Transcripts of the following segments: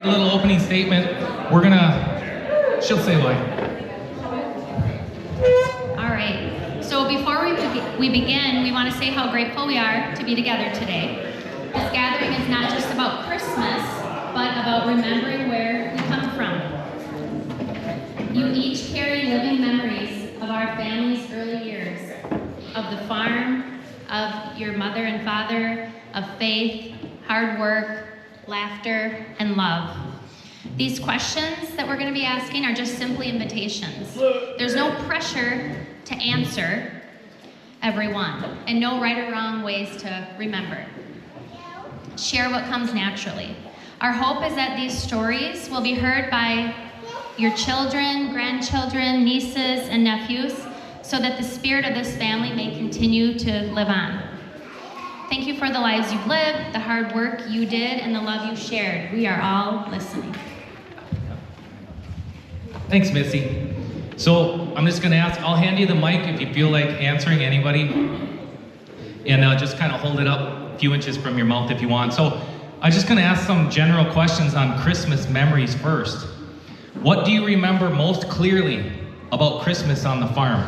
A little opening statement. She'll say why. All right. So before we begin, we want to say how grateful we are to be together today. This gathering is not just about Christmas, but about remembering where we come from. You each carry living memories of our family's early years, of the farm, of your mother and father, of faith, hard work, laughter, and love. These questions that we're going to be asking are just simply invitations. There's no pressure to answer every one, and no right or wrong ways to remember. Share what comes naturally. Our hope is that these stories will be heard by your children, grandchildren, nieces, and nephews, so that the spirit of this family may continue to live on. Thank you for the lives you've lived, the hard work you did, and the love you shared. We are all listening. Thanks, Missy. So I'm just going to ask, I'll hand you the mic if you feel like answering anybody. And just kind of hold it up a few inches from your mouth if you want. So I'm just going to ask some general questions on Christmas memories first. What do you remember most clearly about Christmas on the farm?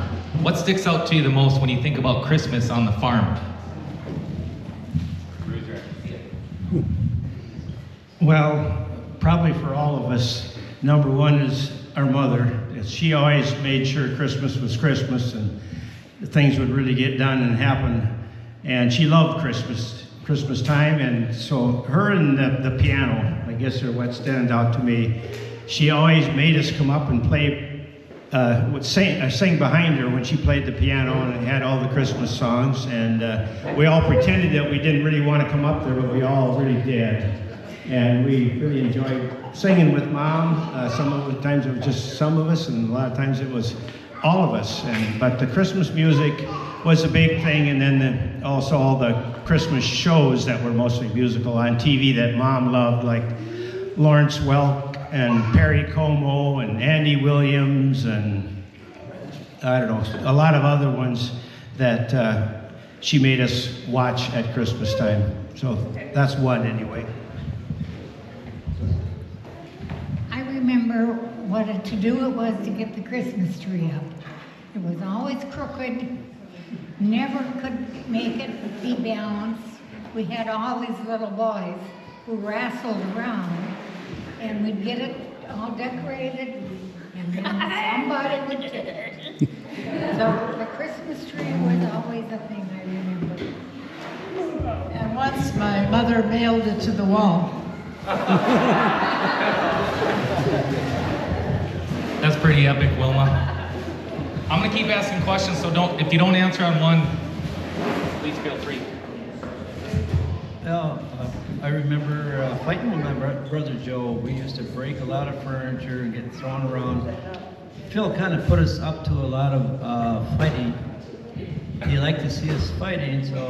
What sticks out to you the most when you think about Christmas on the farm? Well, probably for all of us, number one is our mother. She always made sure Christmas was Christmas and things would really get done and happen. And she loved Christmas time. And so her and the piano, I guess, are what stand out to me. She always made us come up and play, sing behind her when she played the piano, and it had all the Christmas songs. And we all pretended that we didn't really want to come up there, but we all really did. And we really enjoyed singing with Mom. Some of the times it was just some of us, and a lot of times it was all of us. But the Christmas music was a big thing, and then also all the Christmas shows that were mostly musical on TV that Mom loved, like Lawrence Welk and Perry Como and Andy Williams and I don't know, a lot of other ones that she made us watch at Christmas time. So that's one anyway. I remember what a to-do it was to get the Christmas tree up. It was always crooked, never could make it be balanced. We had all these little boys who wrestled around, and we'd get it all decorated, and then somebody would get it. So the Christmas tree was always a thing I remember. And once my mother mailed it to the wall. That's pretty epic, Wilma. I'm going to keep asking questions, so if you don't answer on one, please feel free. Well, I remember fighting with my brother Joe. We used to break a lot of furniture and get thrown around. Phil kind of put us up to a lot of fighting. He liked to see us fighting, so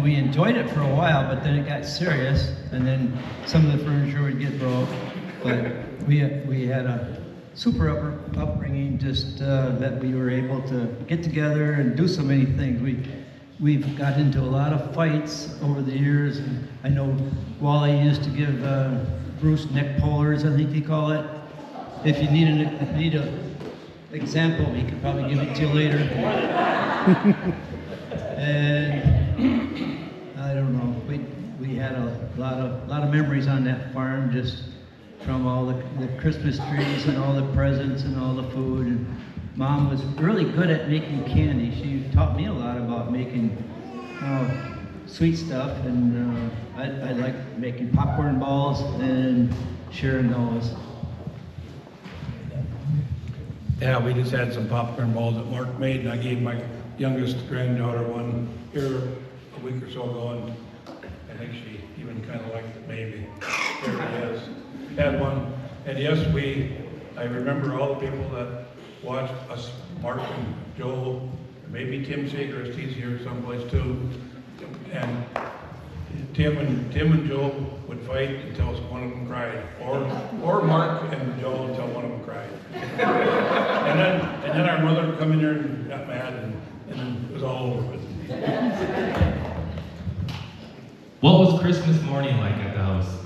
we enjoyed it for a while, but then it got serious, and then some of the furniture would get broke. But we had a super upbringing, just that we were able to get together and do so many things. We've got into a lot of fights over the years. And I know Wally used to give Bruce neck pullers, I think he called it. If you need an example, he could probably give it to you later. And I don't know, we had a lot of memories on that farm, just from all the Christmas trees and all the presents and all the food. And Mom was really good at making candy. She taught me a lot about making sweet stuff, and I like making popcorn balls and sharing those. Yeah, we just had some popcorn balls that Mark made, and I gave my youngest granddaughter one here a week or so ago, and I think she even kind of liked it, maybe. There it is. Had one, and yes, I remember all the people that watched us, Mark and Joel, maybe Tim Segrist, he's here someplace too, and Tim and Joel would fight until one of them cried, or Mark and Joel until one of them cried. and then our mother would come in there and got mad, and then it was all over with. What was Christmas morning like at the house?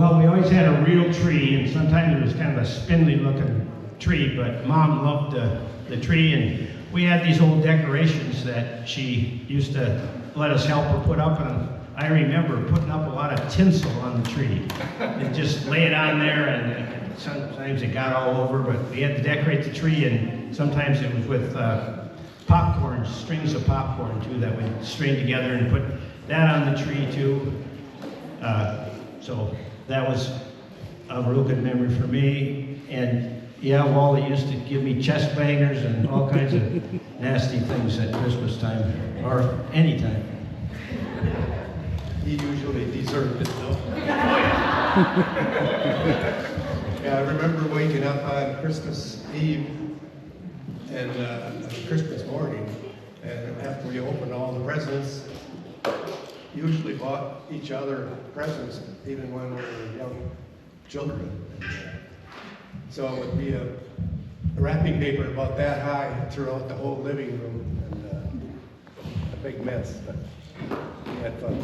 Well, we always had a real tree, and sometimes it was kind of a spindly looking tree, but Mom loved the tree, and we had these old decorations that she used to let us help her put up, and I remember putting up a lot of tinsel on the tree and just lay it on there, and sometimes it got all over, but we had to decorate the tree, and sometimes it was with popcorn, strings of popcorn too, that we string together and put that on the tree too. So that was a real good memory for me. And yeah, Wally used to give me chest bangers and all kinds of nasty things at Christmas time, or any time. He usually deserved it though. Yeah, I remember waking up on Christmas Eve and Christmas morning, and after we opened all the presents, usually bought each other presents, even when we were young children. So it would be a wrapping paper about that high throughout the whole living room, and a big mess, but we had fun.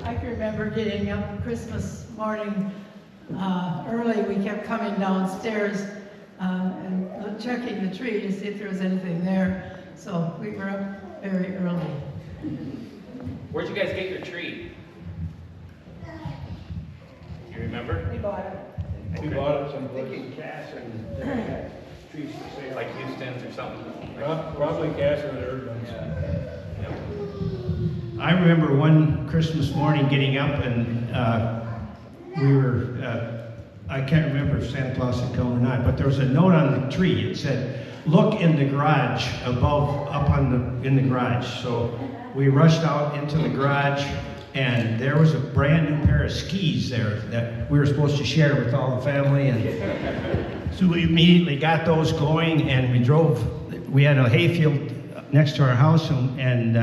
I can remember getting up Christmas morning early. We kept coming downstairs and checking the tree to see if there was anything there. So we were up very early. Where'd you guys get your tree? You remember? We bought it. We bought it someplace in Cass and had trees for sale. Like Houston's or something? Probably Cass or the Urban. I remember one Christmas morning getting up and we were, I can't remember if Santa Claus had come or not, but there was a note on the tree. It said, "Look in the garage above, in the garage." So we rushed out into the garage, and there was a brand new pair of skis there that we were supposed to share with all the family. And so we immediately got those going, and we drove. We had a hayfield next to our house, and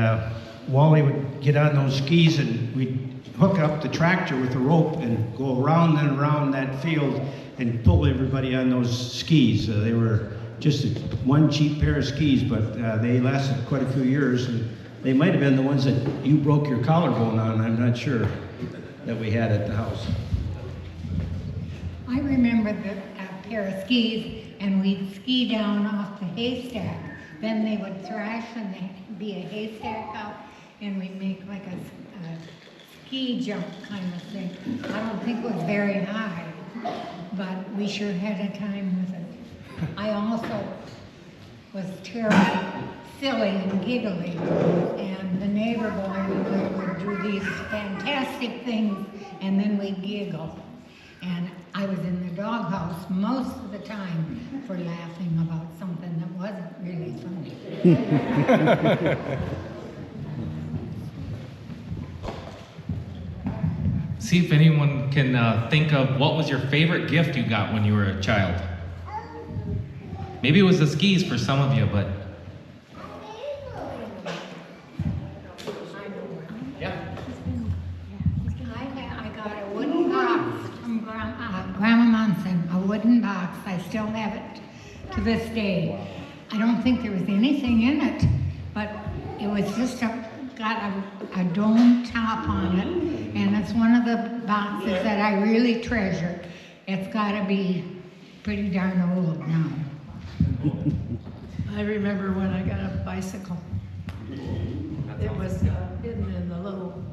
Wally would get on those skis, and we'd hook up the tractor with a rope and go around and around that field and pull everybody on those skis. They were just one cheap pair of skis, but they lasted quite a few years. And they might have been the ones that you broke your collarbone on, I'm not sure, that we had at the house. I remember a pair of skis, and we'd ski down off the haystack. Then they would thrash, and there'd be a haystack out, and we'd make like a ski jump kind of thing. I don't think it was very high, but we sure had a time with it. I also was terribly silly and giggly, and the neighbor boy would do these fantastic things, and then we'd giggle. And I was in the doghouse most of the time for laughing about something that wasn't really funny. See if anyone can think of what was your favorite gift you got when you were a child. Maybe it was the skis for some of you, but yeah. I got a wooden box from Grandma Munson, a wooden box. I still have it to this day. I don't think there was anything in it, but it was just got a dome top on it, and it's one of the boxes that I really treasure. It's got to be pretty darn old now. I remember when I got a bicycle. It was hidden in the little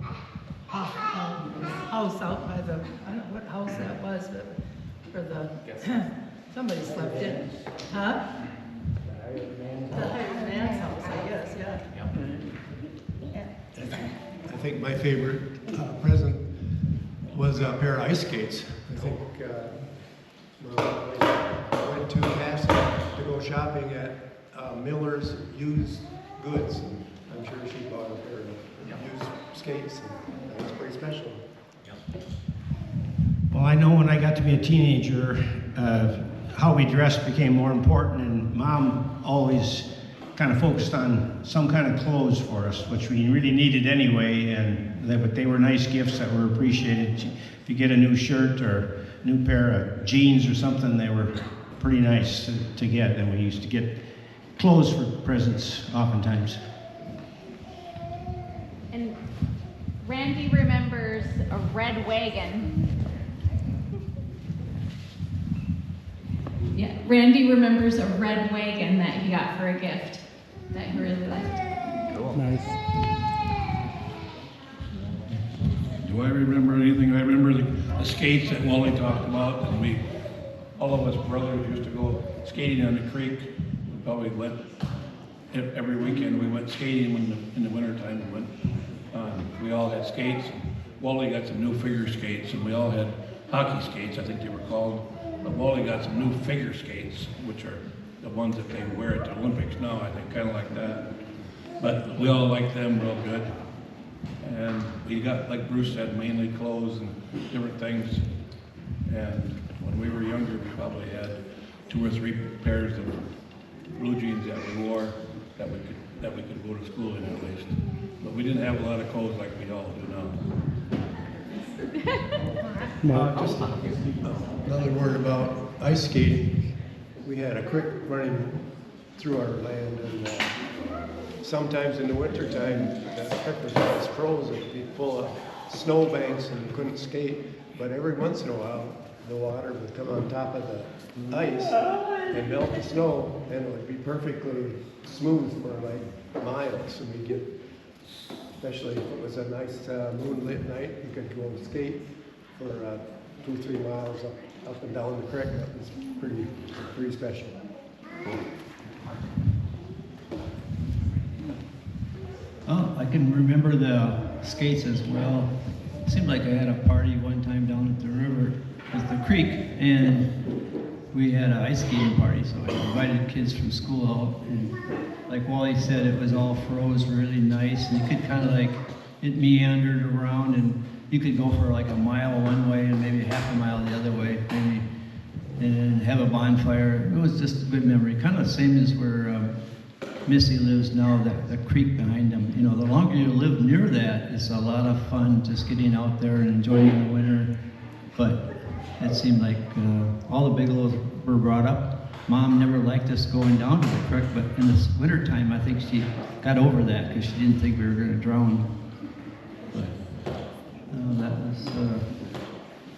house out by the, I don't know what house that was, but for the, somebody slept in. Huh? The hired man's house, I guess, yeah. I think my favorite present was a pair of ice skates. I think I went to Cass to go shopping at Miller's Used Goods. I'm sure she bought a pair of used skates, and that was pretty special. Well, I know when I got to be a teenager, how we dressed became more important, and Mom always kind of focused on some kind of clothes for us, which we really needed anyway, but they were nice gifts that were appreciated. If you get a new shirt or a new pair of jeans or something, they were pretty nice to get, and we used to get clothes for presents oftentimes. And Randy remembers a red wagon. Yeah, Randy remembers a red wagon that he got for a gift that he really liked. Cool. Nice. Do I remember anything? I remember the skates that Wally talked about, and all of us brothers used to go skating on the creek. We probably went every weekend. We went skating in the wintertime. We all had skates. Wally got some new figure skates, and we all had hockey skates, I think they were called. But Wally got some new figure skates, which are the ones that they wear at the Olympics now, I think, kind of like that. But we all liked them real good. And we got, like Bruce said, mainly clothes and different things. And when we were younger, we probably had 2 or 3 pairs of blue jeans that we wore that we could go to school in at least. But we didn't have a lot of clothes like we all do now. Just another word about ice skating. We had a creek running through our land, and sometimes in the wintertime, the creek was always frozen. It'd be full of snowbanks and you couldn't skate. But every once in a while, the water would come on top of the ice and melt the snow, and it would be perfectly smooth for like miles. And we'd get, especially if it was a nice moonlit night, you could go and skate for 2 or 3 miles up and down the creek. That was pretty special. Oh, I can remember the skates as well. It seemed like I had a party one time down at the river, at the creek, and we had an ice skating party, so I invited kids from school out, and like Wally said, it was all froze really nice, and you could kind of like, it meandered around, and you could go for like a mile one way and maybe half a mile the other way, maybe, and have a bonfire. It was just a good memory, kind of the same as where Missy lives now, the creek behind them. You know, the longer you live near that, it's a lot of fun just getting out there and enjoying the winter. But it seemed like all the Bigelows were brought up. Mom never liked us going down to the creek, but in the wintertime, I think she got over that because she didn't think we were going to drown. But that was,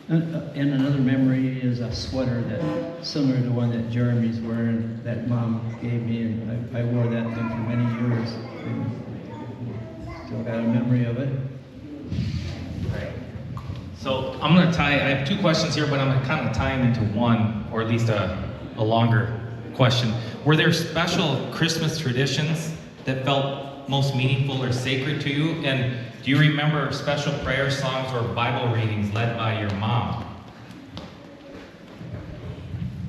and another memory is a sweater that similar to the one that Jeremy's wearing that Mom gave me, and I wore that thing for many years. Still got a memory of it. Right. So I'm gonna I have 2 questions here, but I'm gonna kind of tie them into one, or at least a longer question. Were there special Christmas traditions that felt most meaningful or sacred to you? And do you remember special prayer songs or Bible readings led by your mom?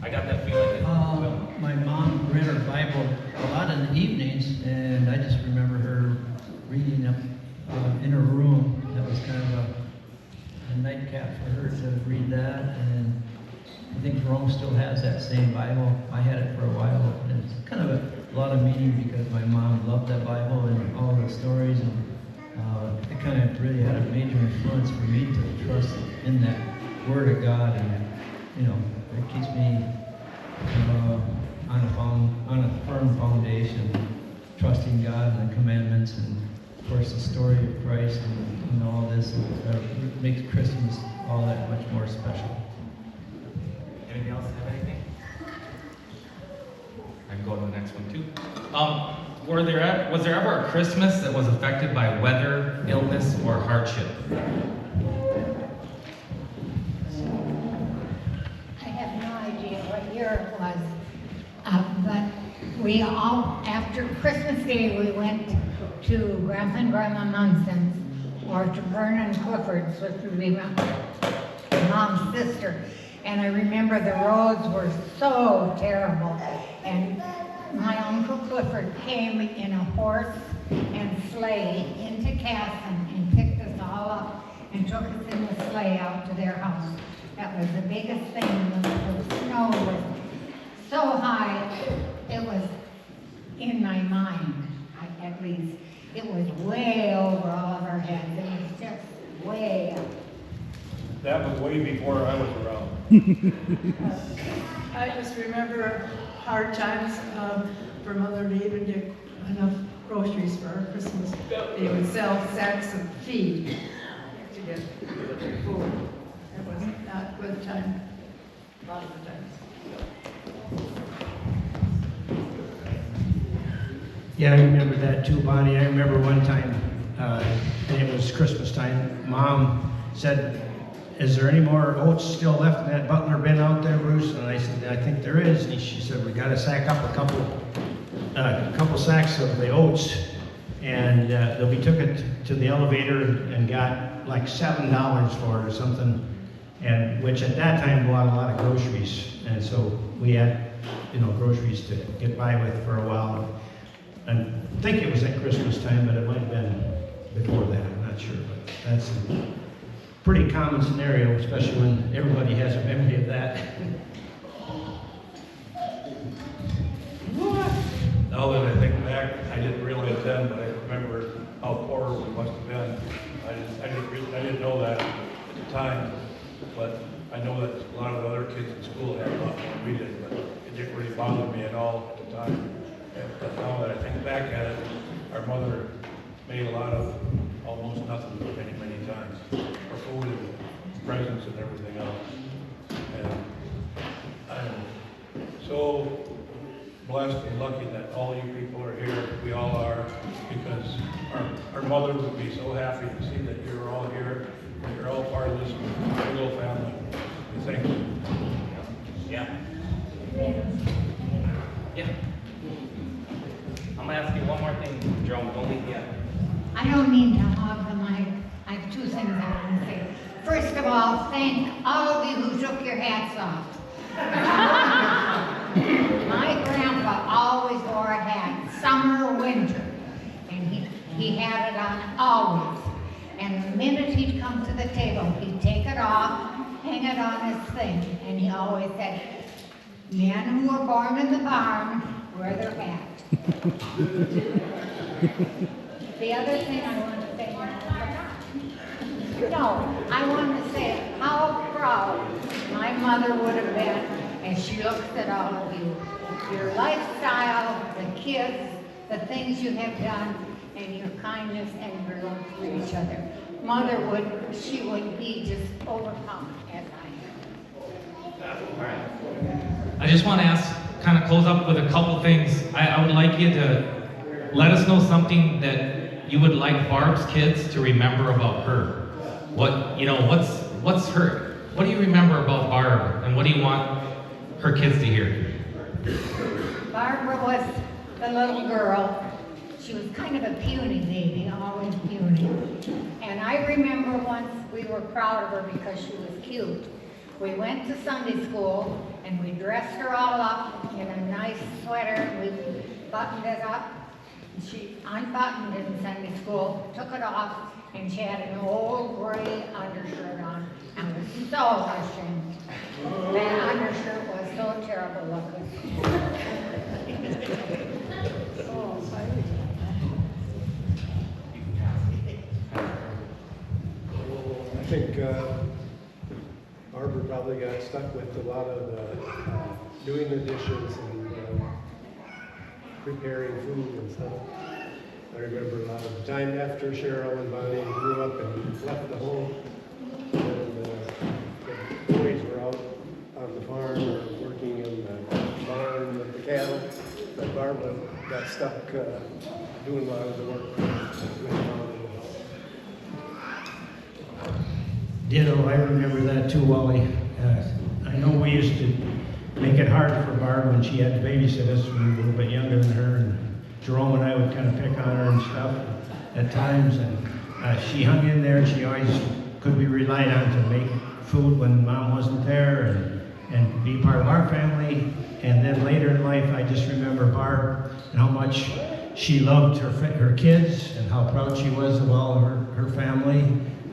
I got that feeling. My mom read her Bible a lot in the evenings, and I just remember her reading up in her room. That was kind of a nightcap for her to read that, and I think Rome still has that same Bible. I had it for a while, and it's kind of a lot of meaning because my mom loved that Bible and all the stories, and it kind of really had a major influence for me to trust in that Word of God, and you know, it keeps me on a firm foundation, trusting God and the commandments, and of course the story of Christ and all this makes Christmas all that much more special. Anybody else have anything? I can go to the next one too. Was there ever a Christmas that was affected by weather, illness, or hardship? I have no idea what year it was, but we all, after Christmas Day, we went to Grandpa and Grandma Munson's, or to Vernon Clifford's, which would be my mom's sister. And I remember the roads were so terrible. And my Uncle Clifford came in a horse and sleigh into Casson and picked us all up and took us in the sleigh out to their house. That was the biggest thing. The snow was so high, it was in my mind, at least. It was way over all of our heads. It was just way up. That was way before I was around. I just remember hard times for Mother to even get enough groceries for our Christmas. They would sell sacks of feed to get food. It was not a good time, a lot of the times. Yeah, I remember that too, Bonnie. I remember one time, and it was Christmas time, Mom said, "Is there any more oats still left in that Butler bin out there, Bruce?" And I said, "I think there is." And she said, "We got to sack up a couple sacks of the oats." And then we took it to the elevator and got like $7 for it or something, and which at that time bought a lot of groceries. And so we had, groceries to get by with for a while. I think it was at Christmas time, but it might have been before that, I'm not sure. But that's a pretty common scenario, especially when everybody has a memory of that. Now that I think back, I didn't realize then, but I remember how poor we must have been. I didn't know that at the time, but I know that a lot of the other kids in school had a lot more than we did, but it didn't really bother me at all at the time. But now that I think back at it, our mother made a lot of almost nothing many, many times for food and presents and everything else. And I'm so blessed and lucky that all you people are here. We all are, because our mother would be so happy to see that you're all here, that you're all part of this little family. Thank you. Yeah. Yeah. I'm gonna ask you one more thing, Jerome. Don't leave yet. I don't mean to hog the mic. I have two things I want to say. First of all, thank all of you who took your hats off. My grandpa always wore a hat, summer or winter, and he had it on always. And the minute he'd come to the table, he'd take it off, hang it on his thing, and he always said, "Men who were born in the barn wear their hat." The other thing I want to say, I want to say how proud my mother would have been as she looks at all of you. Your lifestyle, the kids, the things you have done, and your kindness and your love for each other. Mother she would be just overcome as I am. All right. I just want to kind of close up with a couple things. I would like you to let us know something that you would like Barb's kids to remember about her. What's her? What do you remember about Barb, and what do you want her kids to hear? Barbara was the little girl. She was kind of a puny baby, always puny. And I remember once we were proud of her because she was cute. We went to Sunday school and we dressed her all up in a nice sweater and we buttoned it up. She unbuttoned it in Sunday school, took it off, and she had an old gray undershirt on. I was so ashamed. That undershirt was so terrible looking. I think Barbara probably got stuck with a lot of doing the dishes and preparing food and stuff. I remember a lot of the time after Cheryl and Bonnie grew up and left the home, and the boys were out on the farm or working in the barn with the cattle, but Barbara got stuck doing a lot of the work with Mom. Ditto, I remember that too, Wally. I know we used to make it hard for Barb when she had to babysit us when we were a little bit younger than her, and Jerome and I would kind of pick on her and stuff at times, and she hung in there, and she always could be relied on to make food when Mom wasn't there and be part of our family. And then later in life, I just remember Barb and how much she loved her kids and how proud she was of all of her family.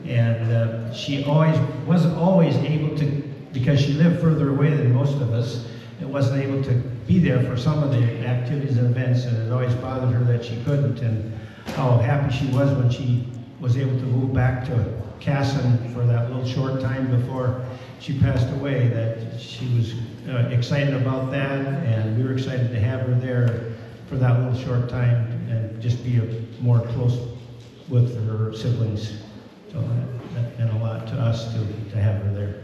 And she wasn't always able to, because she lived further away than most of us, wasn't able to be there for some of the activities and events, and it always bothered her that she couldn't, and how happy she was when she was able to move back to Casson for that little short time before she passed away, that she was excited about that, and we were excited to have her there for that little short time and just be more close with her siblings. So that meant a lot to us to have her there.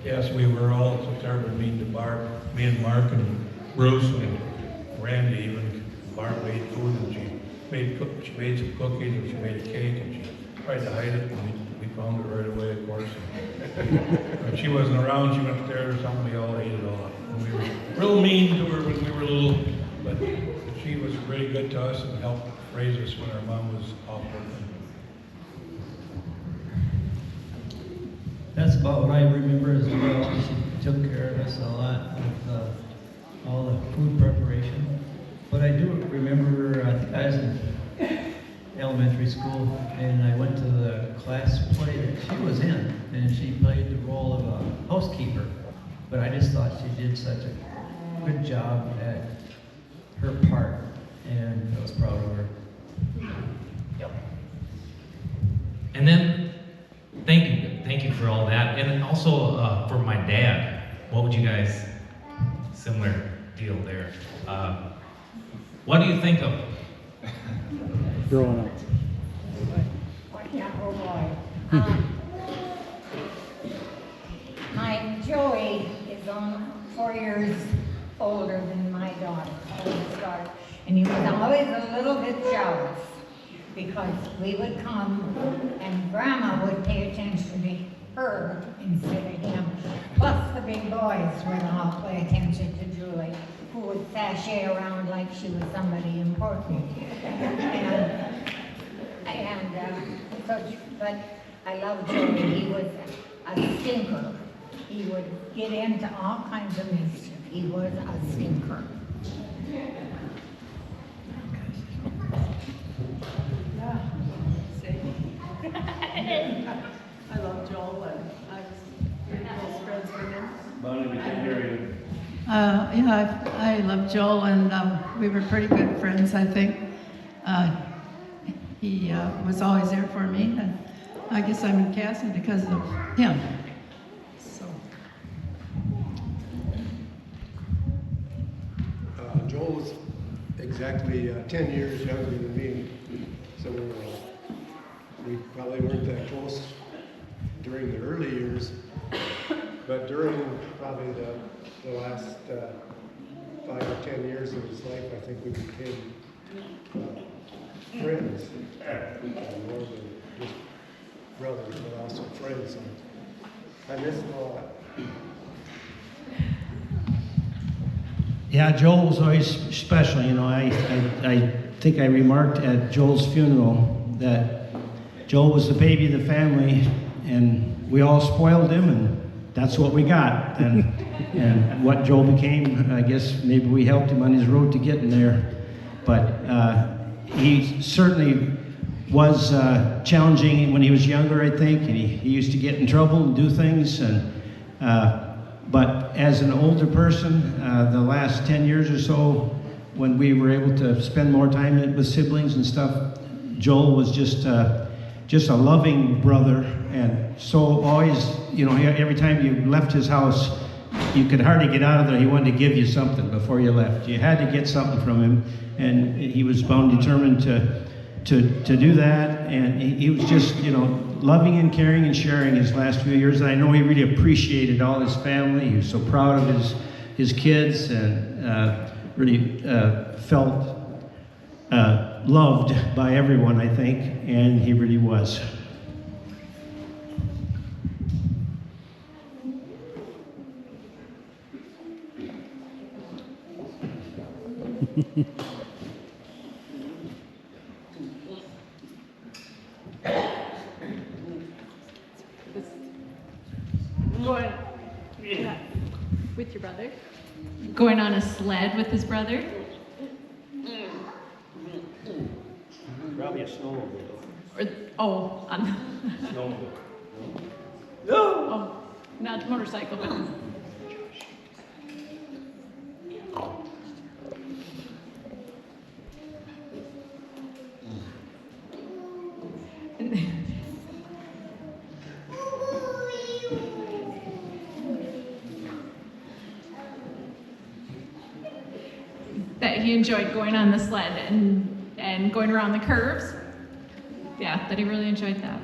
Yes, we were all started meeting the Barb, me and Mark and Bruce and Randy even. Barb made food and she made some cookies and she made a cake and she tried to hide it and we found it right away, of course. When she wasn't around, she went upstairs or something, we all ate it all up. And we were real mean to her when we were little, but she was really good to us and helped raise us when our mom was off working. That's about what I remember as well. She took care of us a lot with all the food preparation. But I do remember, I think I was in elementary school, and I went to the class play that she was in, and she played the role of a housekeeper. But I just thought she did such a good job at her part, and I was proud of her. Yep. And then, thank you for all that. And also for my dad, what would you guys, similar deal there. What do you think of? Growing up. Oh boy. My Joey is on 4 years older than my daughter, oldest daughter, and he was always a little bit jealous because we would come and Grandma would pay attention to her instead of him. Plus the big boys would all pay attention to Julie, who would sashay around like she was somebody important. But I love Joey. He was a stinker. He would get into all kinds of mischief. He was a stinker. Yeah, same. I love Joel and I was pretty close friends with him. Bonnie, we can hear you. Yeah, I love Joel and we were pretty good friends, I think. He was always there for me and I guess I'm in Casson because of him. So. Joel was exactly 10 years younger than me, so we probably weren't that close during the early years, but during probably the last 5 or 10 years of his life, I think we became friends, more than just brothers, but also friends. And I miss him a lot. Yeah, Joel was always special. You know, I think I remarked at Joel's funeral that Joel was the baby of the family, and we all spoiled him, and that's what we got. And what Joel became, I guess maybe we helped him on his road to getting there. But he certainly was challenging when he was younger, I think, and he used to get in trouble and do things. But as an older person, the last 10 years or so, when we were able to spend more time with siblings and stuff, Joel was just a loving brother, and so always, you know, every time you left his house, you could hardly get out of there. He wanted to give you something before you left. You had to get something from him, and he was bound determined to do that. And he was just, you know, loving and caring and sharing his last few years. And I know he really appreciated all his family. He was so proud of his kids, and really felt loved by everyone, I think, and he really was. With your brother? Going on a sled with his brother? Probably a snowmobile. On Snowmobile. oh, not motorcycle, but he enjoyed going on the sled and going around the curves. Yeah, that he really enjoyed that.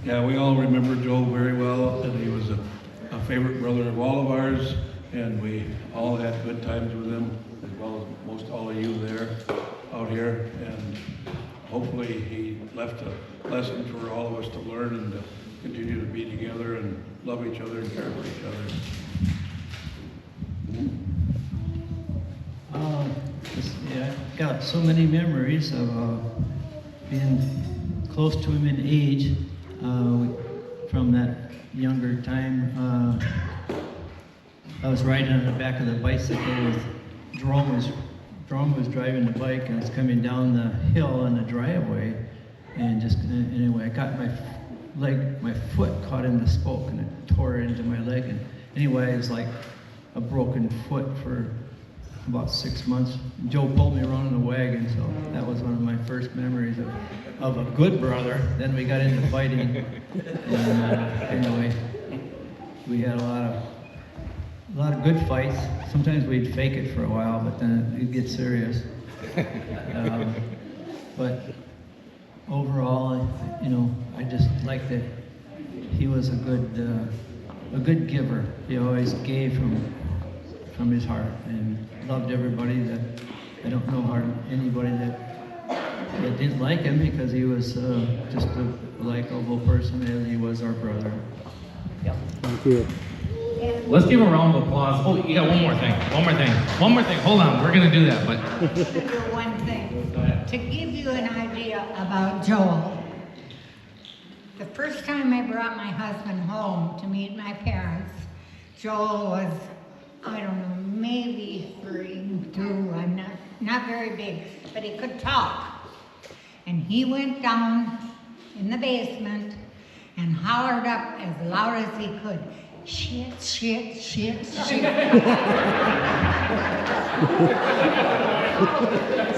Yeah, we all remember Joe very well, and he was a favorite brother of all of ours, and we all had good times with him, as well as most all of you there, out here, and hopefully he left a lesson for all of us to learn and to continue to be together and love each other and care for each other. Yeah, I've got so many memories of being close to him in age from that younger time. I was riding on the back of the bicycle with Jerome was driving the bike and was coming down the hill on the driveway, and anyway, I got my foot caught in the spoke and it tore into my leg, and anyway, it was like a broken foot for about 6 months. Joe pulled me around in a wagon, so that was one of my first memories of a good brother. Then we got into fighting, and anyway, we had a lot of good fights. Sometimes we'd fake it for a while, but then it'd get serious. But overall, I just liked that he was a good giver. He always gave from his heart and loved everybody. That I don't know anybody that didn't like him, because he was just a likable person, as he was our brother. Thank you. Let's give him a round of applause. Oh, you got one more thing. Hold on, we're gonna do that, but I'm gonna do one thing. To give you an idea about Joel, the first time I brought my husband home to meet my parents, Joel was, I don't know, maybe 3, 2, I'm not very big, but he could talk. And he went down in the basement and hollered up as loud as he could, "Shit, shit, shit, shit."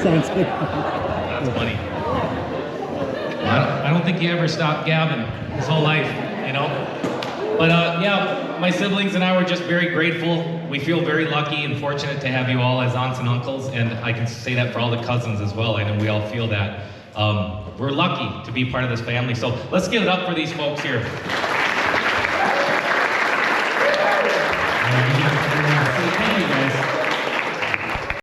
Sounds good. that's funny. I don't think he ever stopped gabbing his whole life, But yeah, my siblings and I were just very grateful. We feel very lucky and fortunate to have you all as aunts and uncles, and I can say that for all the cousins as well. I know we all feel that. We're lucky to be part of this family, so let's give it up for these folks here.